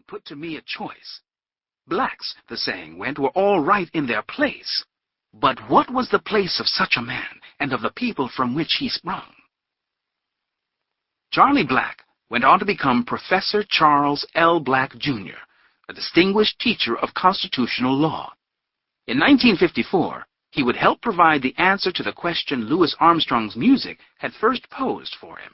put to me a choice. Blacks, the saying went, were all right in their place. But what was the place of such a man, and of the people from which he sprung? Charlie Black went on to become Professor Charles L. Black, Jr., a distinguished teacher of constitutional law. In 1954, he would help provide the answer to the question Louis Armstrong's music had first posed for him.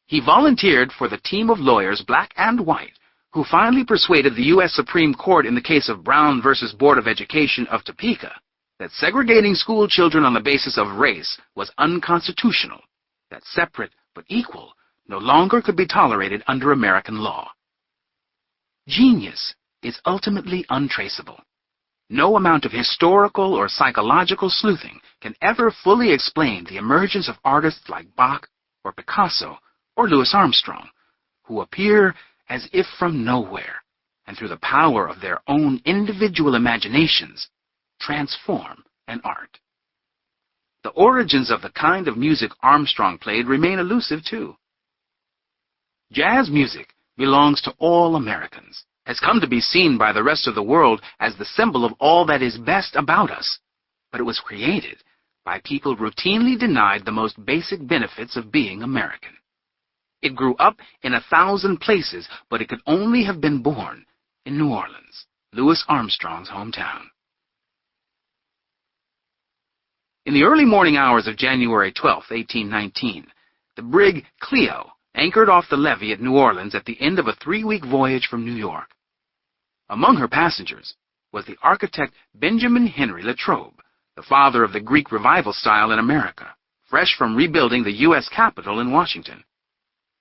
He volunteered for the team of lawyers, black and white, who finally persuaded the U.S. Supreme Court in the case of Brown versus Board of Education of Topeka that segregating school children on the basis of race was unconstitutional, that separate but equal no longer could be tolerated under American law. Genius is ultimately untraceable. No amount of historical or psychological sleuthing can ever fully explain the emergence of artists like Bach or Picasso or Louis Armstrong, who appear as if from nowhere, and through the power of their own individual imaginations, transform an art. The origins of the kind of music Armstrong played remain elusive, too. Jazz music belongs to all Americans, has come to be seen by the rest of the world as the symbol of all that is best about us, but it was created by people routinely denied the most basic benefits of being American. It grew up in 1,000 places, but it could only have been born in New Orleans, Louis Armstrong's hometown. In the early morning hours of January 12, 1819, the brig Clio anchored off the levee at New Orleans at the end of a 3-week voyage from New York. Among her passengers was the architect Benjamin Henry Latrobe, the father of the Greek Revival style in America, fresh from rebuilding the U.S. Capitol in Washington.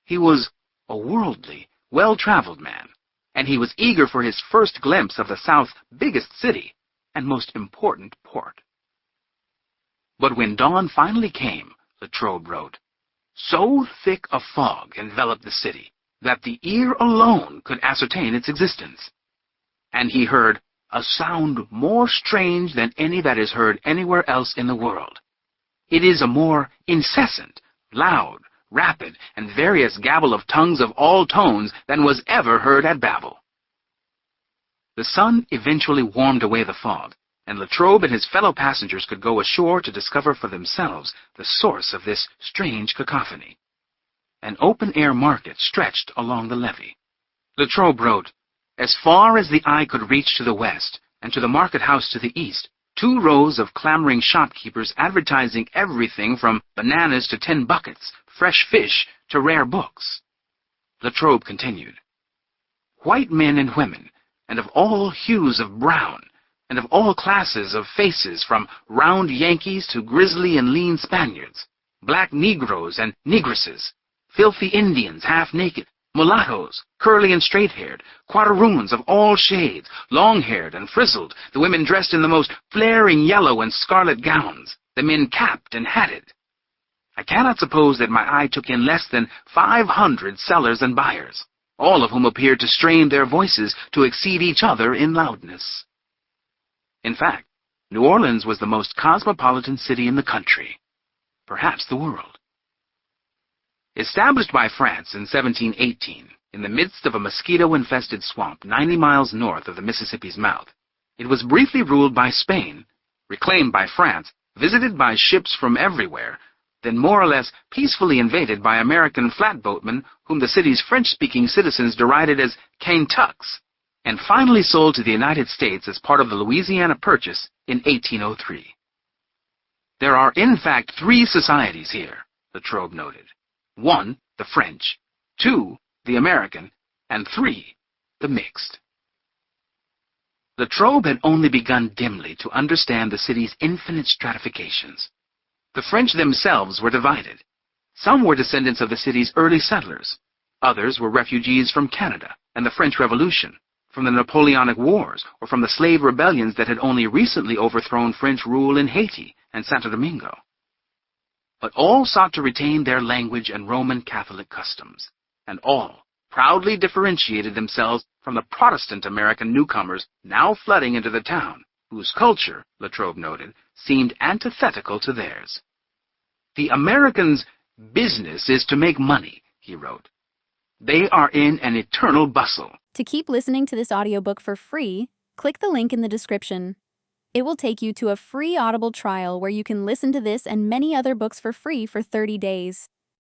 He was a worldly, well-traveled man, and he was eager for his first glimpse of the South's biggest city and most important port. But when dawn finally came, Latrobe wrote, so thick a fog enveloped the city that the ear alone could ascertain its existence. And he heard a sound more strange than any that is heard anywhere else in the world. It is a more incessant, loud, rapid, and various gabble of tongues of all tones than was ever heard at Babel. The sun eventually warmed away the fog, and Latrobe and his fellow passengers could go ashore to discover for themselves the source of this strange cacophony. An open-air market stretched along the levee. Latrobe wrote, as far as the eye could reach to the west, and to the market house to the east, 2 rows of clamoring shopkeepers advertising everything from bananas to tin buckets, fresh fish to rare books. Latrobe continued, white men and women, and of all hues of brown, and of all classes of faces, from round Yankees to grizzly and lean Spaniards, black Negroes and Negresses, filthy Indians half-naked, mulattoes, curly and straight-haired, quadroons of all shades, long-haired and frizzled, the women dressed in the most flaring yellow and scarlet gowns, the men capped and hatted. I cannot suppose that my eye took in less than 500 sellers and buyers, all of whom appeared to strain their voices to exceed each other in loudness. In fact, New Orleans was the most cosmopolitan city in the country, perhaps the world. Established by France in 1718, in the midst of a mosquito-infested swamp 90 miles north of the Mississippi's mouth, it was briefly ruled by Spain, reclaimed by France, visited by ships from everywhere, then more or less peacefully invaded by American flatboatmen whom the city's French-speaking citizens derided as Kentucks, and finally sold to the United States as part of the Louisiana Purchase in 1803. There are, in fact, 3 societies here, Latrobe noted. 1, the French, 2, the American, and 3, the mixed. Latrobe had only begun dimly to understand the city's infinite stratifications. The French themselves were divided. Some were descendants of the city's early settlers. Others were refugees from Canada and the French Revolution, from the Napoleonic Wars, or from the slave rebellions that had only recently overthrown French rule in Haiti and Santo Domingo. But all sought to retain their language and Roman Catholic customs, and all proudly differentiated themselves from the Protestant American newcomers now flooding into the town, whose culture, Latrobe noted, seemed antithetical to theirs. The American's business is to make money, he wrote. They are in an eternal bustle. To keep listening to this audiobook for free, click the link in the description. It will take you to a free Audible trial where you can listen to this and many other books for free for 30 days.